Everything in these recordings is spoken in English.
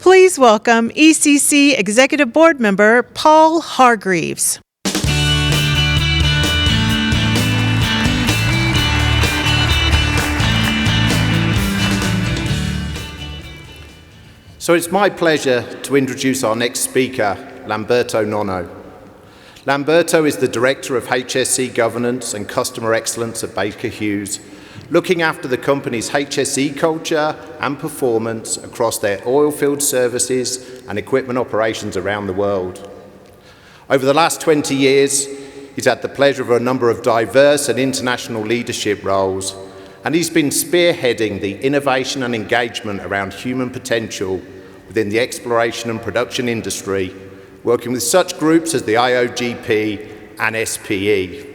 Please welcome ECC Executive Board Member Paul Hargreaves. So it's my pleasure to introduce our next speaker, Lamberto Nonno. Lamberto is the Director of HSE Governance and Customer Excellence at Baker Hughes, looking after the company's HSE culture and performance across their oilfield services and equipment operations around the world. Over the last 20 years, he's had the pleasure of a number of diverse and international leadership roles, and he's been spearheading the innovation and engagement around human potential within the exploration and production industry, working with such groups as the IOGP and SPE.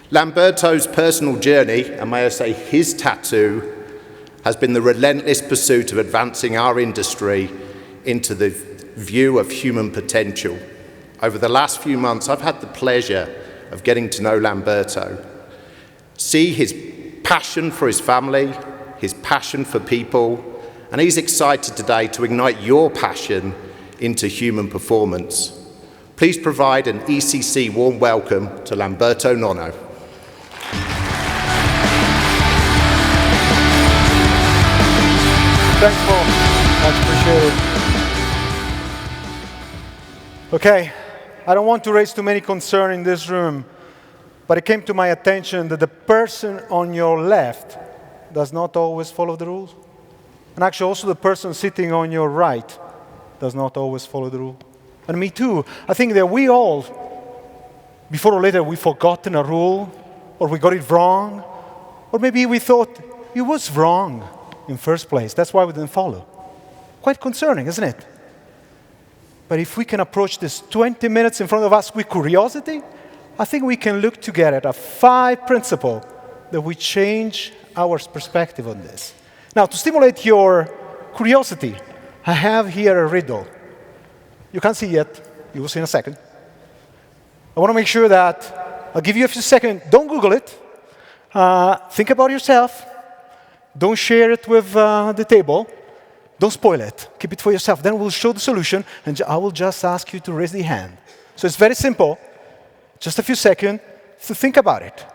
Lamberto's personal journey, and may I say his tattoo, has been the relentless pursuit of advancing our industry into the view of human potential. Over the last few months, I've had the pleasure of getting to know Lamberto, see his passion for his family, his passion for people, and he's excited today to ignite your passion into human performance. Please provide an ECC warm welcome to Lamberto Nonno. Thanks, Paul. Much appreciated. Okay, I don't want to raise too many concerns in this room, but it came to my attention that the person on your left does not always follow the rules. And actually also the person sitting on your right does not always follow the rule. And me too. I think that we all, before or later, we've forgotten a rule, or we got it wrong, or maybe we thought it was wrong in first place. That's why we didn't follow. Quite concerning, isn't it? But if we can approach this 20 minutes in front of us with curiosity, I think we can look together at 5 principles that will change our perspective on this. Now, to stimulate your curiosity, I have here a riddle. You can't see yet. You will see in a second. I want to make sure that I'll give you a few seconds. Don't Google it. Think about yourself. Don't share it with the table. Don't spoil it. Keep it for yourself. Then we'll show the solution, and I will just ask you to raise the hand. So it's very simple. Just a few seconds to think about it.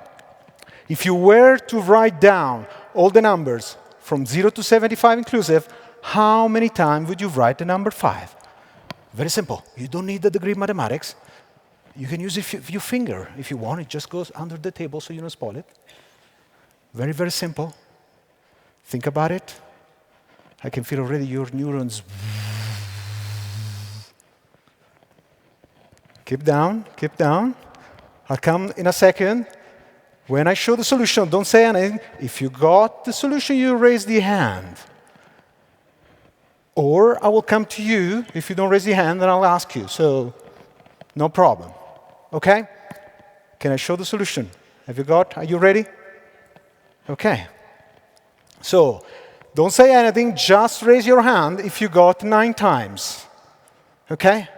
If you were to write down all the numbers from 0 to 75 inclusive, how many times would you write the number 5? Very simple. You don't need the degree of mathematics. You can use your finger if you want. It just goes under the table so you don't spoil it. Very, very simple. Think about it. I can feel already your neurons. Keep down, keep down. I'll come in a second. When I show the solution, don't say anything. If you got the solution, you raise the hand. Or I will come to you. If you don't raise the hand, then I'll ask you. So, no problem. Okay? Can I show the solution? Have you got? Are you ready? Okay. So, don't say anything. Just raise your hand if you got 9 times. Okay?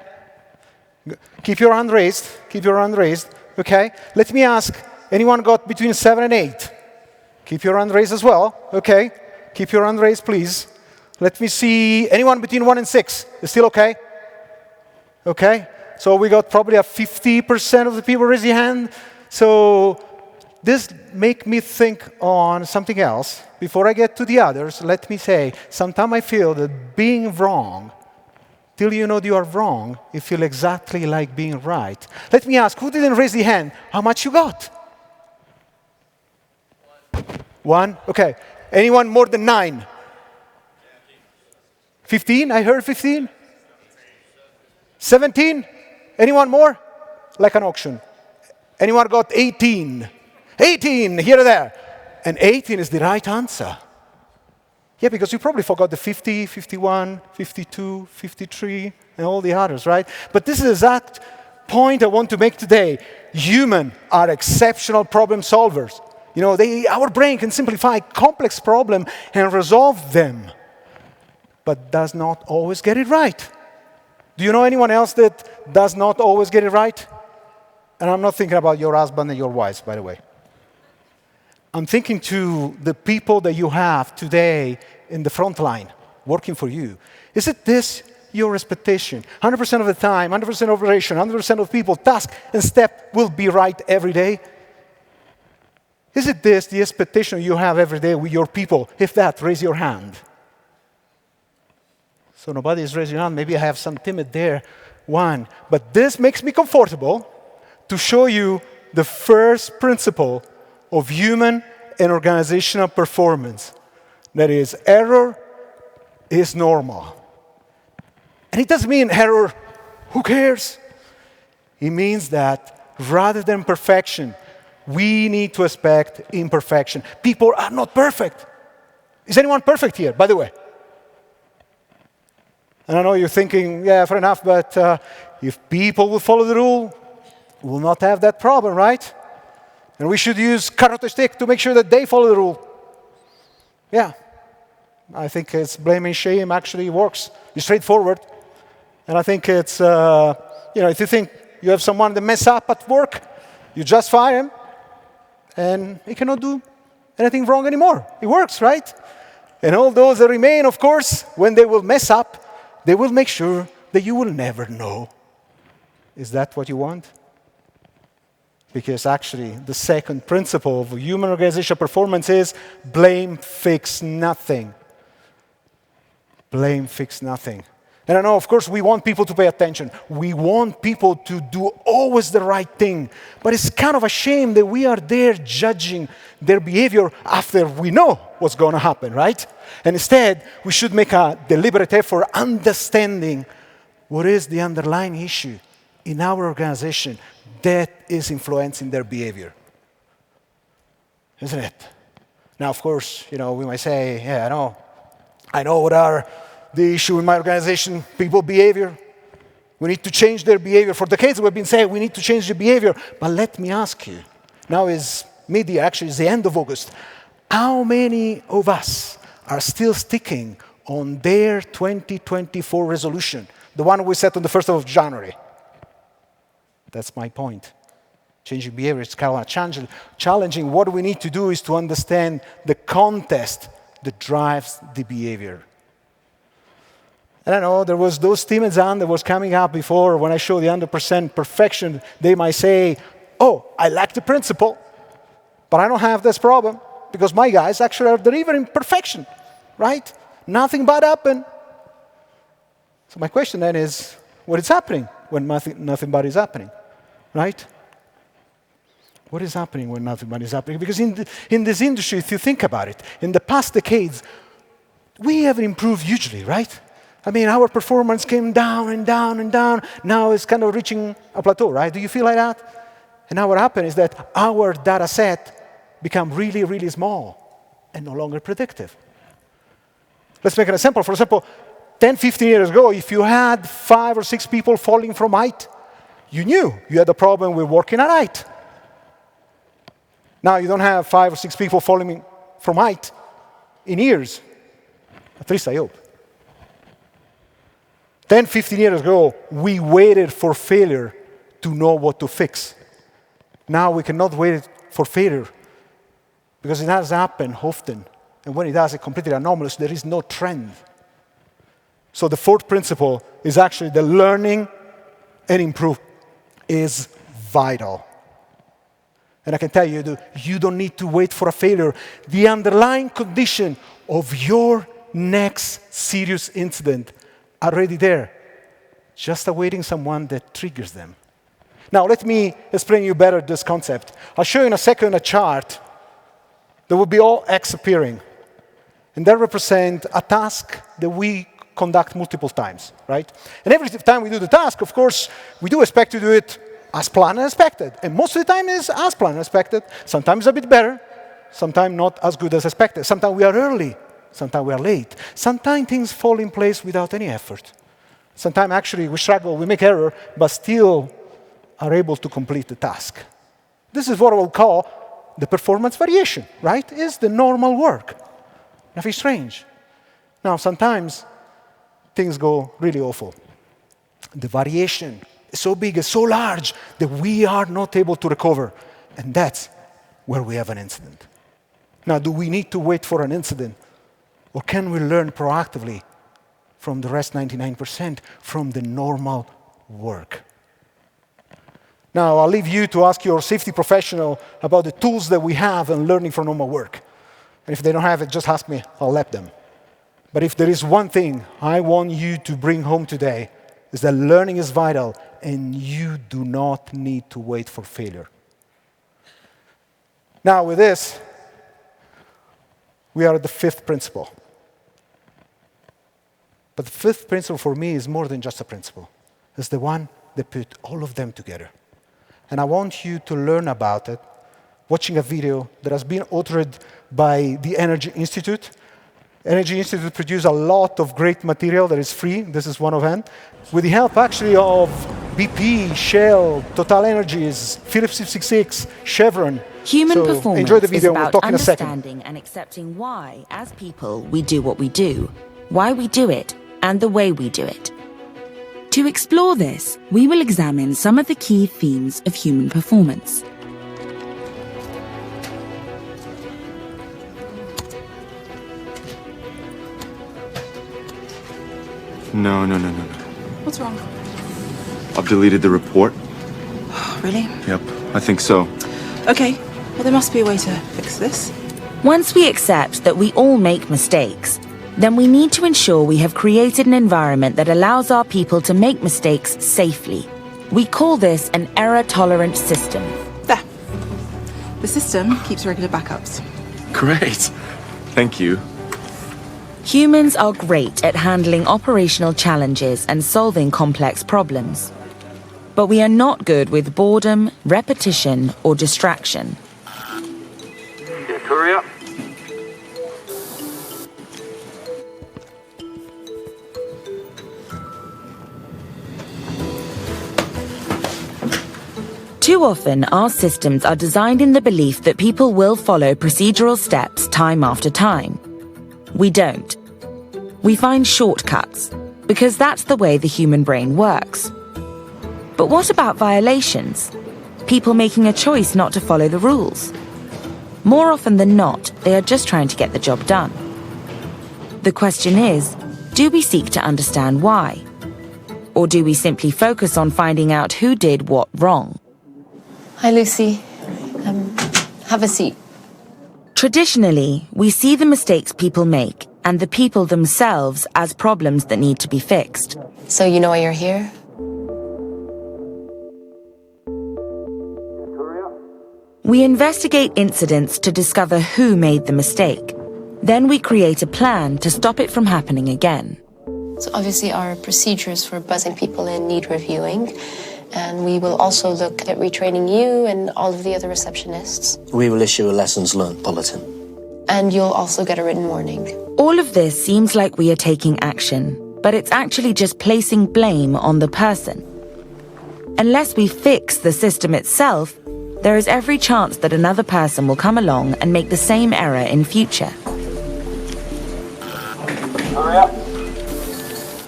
Keep your hand raised. Keep your hand raised. Okay? Let me ask, anyone got between 7 and 8? Keep your hand raised as well. Okay? Keep your hand raised, please. Let me see, anyone between 1 and 6? Is still okay? Okay? So we got probably a 50% of the people raise their hand. So this make me think on something else. Before I get to the others, let me say, sometimes I feel that being wrong, till you know you are wrong, you feel exactly like being right. Let me ask, who didn't raise the hand? How much you got? 1? Okay. Anyone more than 9? 15? I heard 15? 17? Anyone more? Like an auction. Anyone got 18? 18, here or there. And 18 is the right answer. Yeah, because you probably forgot the 50, 51, 52, 53, and all the others, right? But this is the exact point I want to make today. Humans are exceptional problem solvers. You know, our brain can simplify complex problems and resolve them, but does not always get it right. Do you know anyone else that does not always get it right? And I'm not thinking about your husband and your wives, by the way. I'm thinking to the people that you have today in the front line. working for you? Isn't this your expectation? 100% of the time, 100% operation, 100% of people, task and step will be right every day? Isn't this the expectation you have every day with your people? If that, raise your hand. So nobody is raising hand. Maybe I have some timid there. One. But this makes me comfortable to show you the first principle of human and organizational performance. That is, error is normal. And it doesn't mean error, who cares? It means that rather than perfection, we need to expect imperfection. People are not perfect. Is anyone perfect here, by the way? And I know you're thinking, yeah, fair enough, but if people will follow the rule, we'll not have that problem, right? And we should use carrot and stick to make sure that they follow the rule. Yeah, I think it's blame and shame actually works. It's straightforward. And I think it's, if you think you have someone that mess up at work, you just fire him, and he cannot do anything wrong anymore. It works, right? And all those that remain, of course, when they will mess up, they will make sure that you will never know. Is that what you want? Because actually, the second principle of human organizational performance is blame, fix nothing. Blame, fix nothing. And I know, of course, we want people to pay attention. We want people to do always the right thing. But it's kind of a shame that we are there judging their behavior after we know what's going to happen, right? And instead, we should make a deliberate effort understanding what is the underlying issue in our organization that is influencing their behavior. Isn't it? Now, of course, we might say, yeah, I know what are the issue in my organization, people behavior. We need to change their behavior. For decades we've been saying we need to change the behavior. But let me ask you, now is mid-year, actually it's the end of August. How many of us are still sticking on their 2024 resolution, the one we set on the 1st of January? That's my point. Changing behavior is kind of challenging. What we need to do is to understand the context that drives the behavior. And I know there was those timid hand that was coming up before when I showed the 100% perfection. They might say, oh, I like the principle, but I don't have this problem because my guys actually are delivering perfection, right? Nothing bad happened. So my question then is, what is happening when nothing bad is happening, right? What is happening when nothing bad is happening? Because in this industry, if you think about it, in the past decades, we have improved hugely, right? I mean, our performance came down and down and down. Now it's kind of reaching a plateau, right? Do you feel like that? And now what happened is that our data set become really, really small and no longer predictive. Let's make an example. For example, 10, 15 years ago, if you had 5 or 6 people falling from height, you knew you had a problem with working at height. Now you don't have 5 or 6 people falling from height in years. At least I hope. 10, 15 years ago, we waited for failure to know what to fix. Now we cannot wait for failure because it has happened often. And when it does, it's completely anomalous. There is no trend. So the fourth principle is actually the learning and improve is vital. And I can tell you, you don't need to wait for a failure. The underlying condition of your next serious incident already there, just awaiting someone that triggers them. Now, let me explain you better this concept. I'll show you in a second a chart that will be all X appearing. And that represents a task that we conduct multiple times, right? And every time we do the task, of course, we do expect to do it as planned and expected. And most of the time is as planned and expected. Sometimes a bit better, sometimes not as good as expected. Sometimes we are early. Sometimes we are late. Sometimes things fall in place without any effort. Sometimes actually we struggle, we make error, but still are able to complete the task. This is what I will call the performance variation, right? It's the normal work. Nothing strange. Now, sometimes things go really awful. The variation is so big, it's so large that we are not able to recover. And that's where we have an incident. Now, do we need to wait for an incident? Or can we learn proactively from the rest 99%, from the normal work. Now, I'll leave you to ask your safety professional about the tools that we have in learning from normal work. And if they don't have it, just ask me, I'll let them. But if there is one thing I want you to bring home today, is that learning is vital, and you do not need to wait for failure. Now, with this, we are at the fifth principle. But the fifth principle for me is more than just a principle. It's the one that put all of them together. And I want you to learn about it watching a video that has been authored by the Energy Institute. Energy Institute produces a lot of great material that is free. This is one of them. With the help, actually, of BP, Shell, Total Energies, Phillips 66, Chevron. Human So performance enjoy the video. is We'll about talk in a second. understanding and accepting why, as people, we do what we do, why we do it, and the way we do it. To explore this, we will examine some of the key themes of human performance. No. What's wrong? I've deleted the report. Really? Yep, I think so. Okay, well there must be a way to fix this. Once we accept that we all make mistakes, then we need to ensure we have created an environment that allows our people to make mistakes safely. We call this an error-tolerant system. There. The system keeps regular backups. Great. Thank you. Humans are great at handling operational challenges and solving complex problems. But we are not good with boredom, repetition, or distraction. Yeah, courier. Too often, our systems are designed in the belief that people will follow procedural steps time after time. We don't. We find shortcuts, because that's the way the human brain works. But what about violations? People making a choice not to follow the rules? More often than not, they are just trying to get the job done. The question is, do we seek to understand why? Or do we simply focus on finding out who did what wrong? Hi, Lucy. Have a seat. Traditionally, we see the mistakes people make and the people themselves as problems that need to be fixed. So you know why you're here? We investigate incidents to discover who made the mistake. Then we create a plan to stop it from happening again. So obviously our procedures for buzzing people in need reviewing. And we will also look at retraining you and all of the other receptionists. We will issue a lessons learned bulletin. And you'll also get a written warning. All of this seems like we are taking action, but it's actually just placing blame on the person. Unless we fix the system itself, there is every chance that another person will come along and make the same error in future. Hurry up.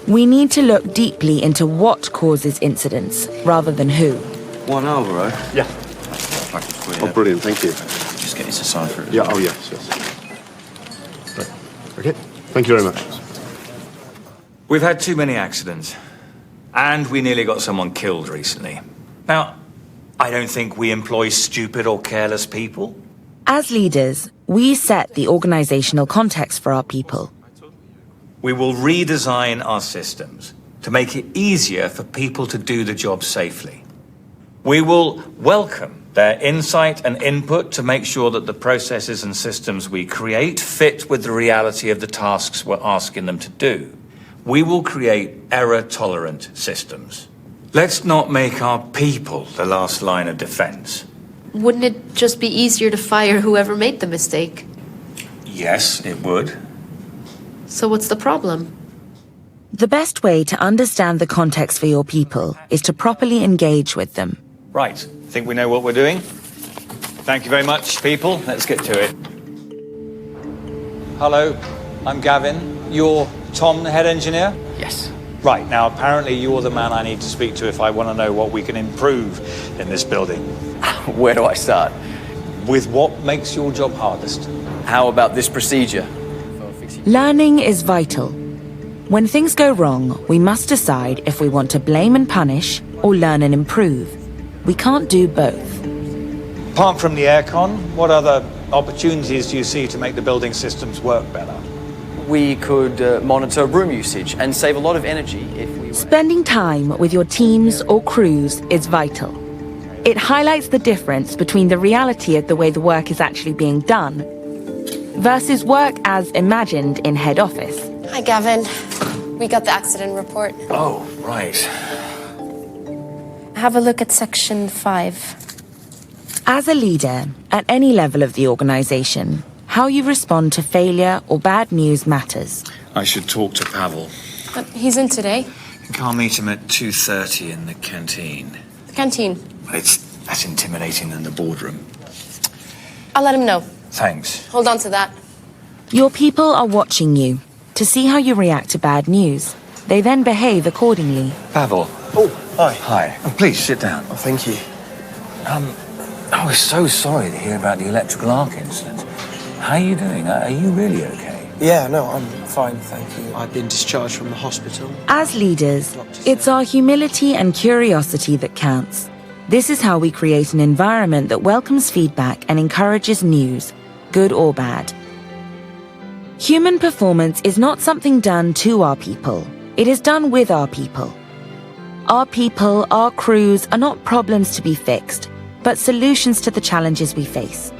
We need to look deeply into what causes incidents, rather than who. One Alvaro? Yeah. Oh, brilliant, thank you. Just get you to sign for it. Yeah, oh, yes. Right. Okay, thank you very much. We've had too many accidents, and we nearly got someone killed recently. Now, I don't think we employ stupid or careless people. As leaders, we set the organizational context for our people. We will redesign our systems to make it easier for people to do the job safely. We will welcome their insight and input to make sure that the processes and systems we create fit with the reality of the tasks we're asking them to do. We will create error-tolerant systems. Let's not make our people the last line of defense. Wouldn't it just be easier to fire whoever made the mistake? Yes, it would. So what's the problem? The best way to understand the context for your people is to properly engage with them. Right, think we know what we're doing? Thank you very much, people. Let's get to it. Hello, I'm Gavin. You're Tom, the head engineer? Yes. Right, now apparently you're the man I need to speak to if I want to know what we can improve in this building. Where do I start? With what makes your job hardest? How about this procedure? Learning is vital. When things go wrong, we must decide if we want to blame and punish or learn and improve. We can't do both. Apart from the aircon, what other opportunities do you see to make the building systems work better? We could monitor room usage and save a lot of energy if we... Spending time with your teams or crews is vital. It highlights the difference between the reality of the way the work is actually being done versus work as imagined in head office. Hi, Gavin. We got the accident report. Oh, right. Have a look at section 5. As a leader, at any level of the organization, how you respond to failure or bad news matters. I should talk to Pavel. But he's in today. Can't meet him at 2:30 in the canteen. The canteen. It's less intimidating than the boardroom. I'll let him know. Thanks. Hold on to that. Your people are watching you to see how you react to bad news. They then behave accordingly. Pavel. Oh, hi. Hi. Oh, please sit down. Oh, thank you. I was so sorry to hear about the electrical arc incident. How are you doing? Are you really okay? Yeah, no, I'm fine, thank you. I've been discharged from the hospital. As leaders, it's our humility and curiosity that counts. This is how we create an environment that welcomes feedback and encourages news, good or bad. Human performance is not something done to our people. It is done with our people. Our people, our crews, are not problems to be fixed, but solutions to the challenges we face.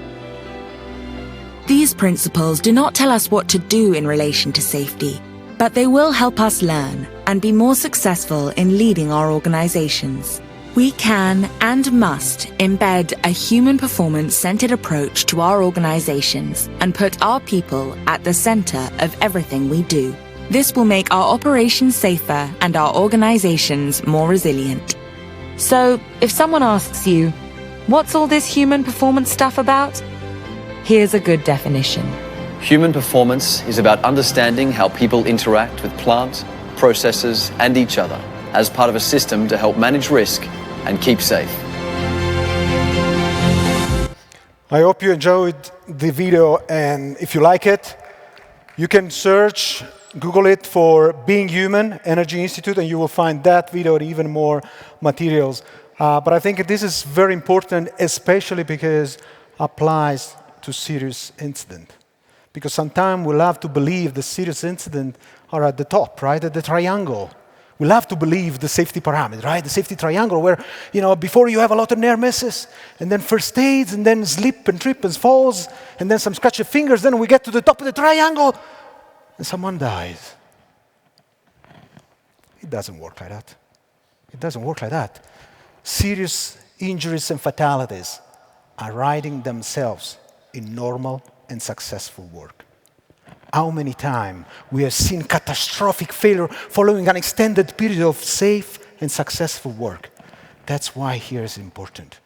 These principles do not tell us what to do in relation to safety, but they will help us learn and be more successful in leading our organizations. We can and must embed a human performance-centered approach to our organizations and put our people at the center of everything we do. This will make our operations safer and our organizations more resilient. So, if someone asks you, what's all this human performance stuff about? Here's a good definition. Human performance is about understanding how people interact with plant, processes, and each other as part of a system to help manage risk and keep safe. I hope you enjoyed the video, and if you like it, you can search, Google it for Being Human, Energy Institute, and you will find that video and even more materials. But I think this is very important, especially because it applies to serious incident. Because sometimes we'll have to believe the serious incident are at the top, right, at the triangle. We'll have to believe the safety pyramid, right, the safety triangle where, before you have a lot of near misses, and then first aids, and then slip and trip and falls, and then some scratched fingers, then we get to the top of the triangle, and someone dies. It doesn't work like that. It doesn't work like that. Serious injuries and fatalities are writing themselves in normal and successful work. How many times we have seen catastrophic failure following an extended period of safe and successful work. That's why here is important.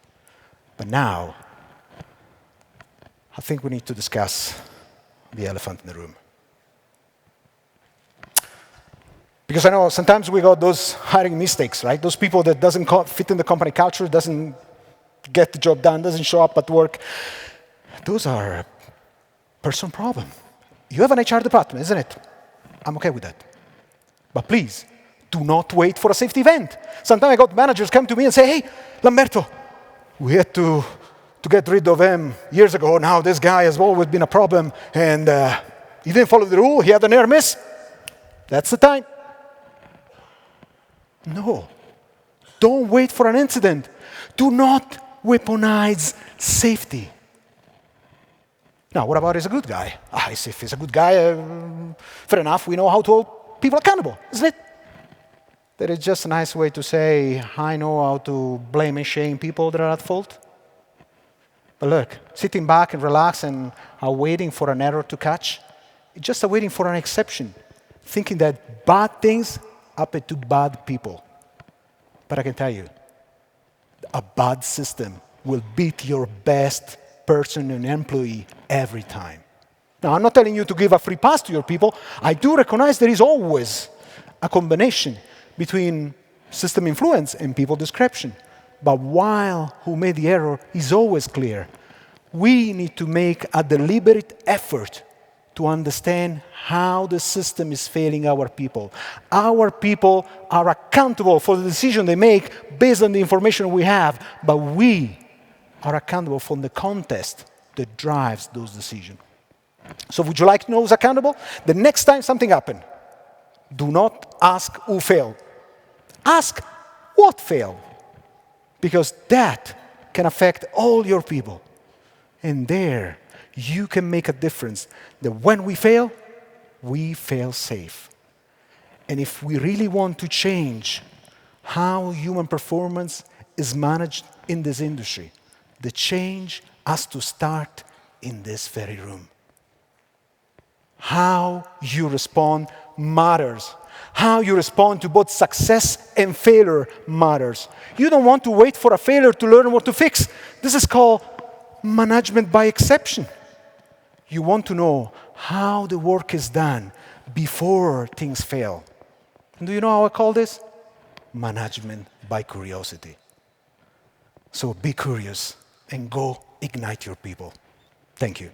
But now, I think we need to discuss the elephant in the room. Because I know sometimes we got those hiring mistakes, right? Those people that doesn't fit in the company culture, doesn't get the job done, doesn't show up at work. Those are a personal problem. You have an HR department, isn't it? I'm okay with that. But please, do not wait for a safety event. Sometimes I got managers come to me and say, hey, Lamberto, we had to get rid of him years ago. Now this guy has always been a problem, and he didn't follow the rule. He had an air miss. That's the time. No. Don't wait for an incident. Do not weaponize safety. Now, what about he's a good guy? If he's a good guy, fair enough, we know how to hold people accountable, isn't it? That is just a nice way to say, I know how to blame and shame people that are at fault. But look, sitting back and relax and waiting for an error to catch, it's just waiting for an exception, thinking that bad things happen to bad people. But I can tell you, a bad system will beat your best person and employee every time. Now, I'm not telling you to give a free pass to your people. I do recognize there is always a combination between system influence and people description. But while who made the error is always clear, we need to make a deliberate effort to understand how the system is failing our people. Our people are accountable for the decision they make based on the information we have, but we are accountable for the context that drives those decisions. So would you like to know who's accountable? The next time something happens, do not ask who failed. Ask what failed. Because that can affect all your people. And there, you can make a difference that when we fail safe. And if we really want to change how human performance is managed in this industry, the change has to start in this very room. How you respond matters. How you respond to both success and failure matters. You don't want to wait for a failure to learn what to fix. This is called management by exception. You want to know how the work is done before things fail. And do you know how I call this? Management by curiosity. So be curious and go ignite your people. Thank you.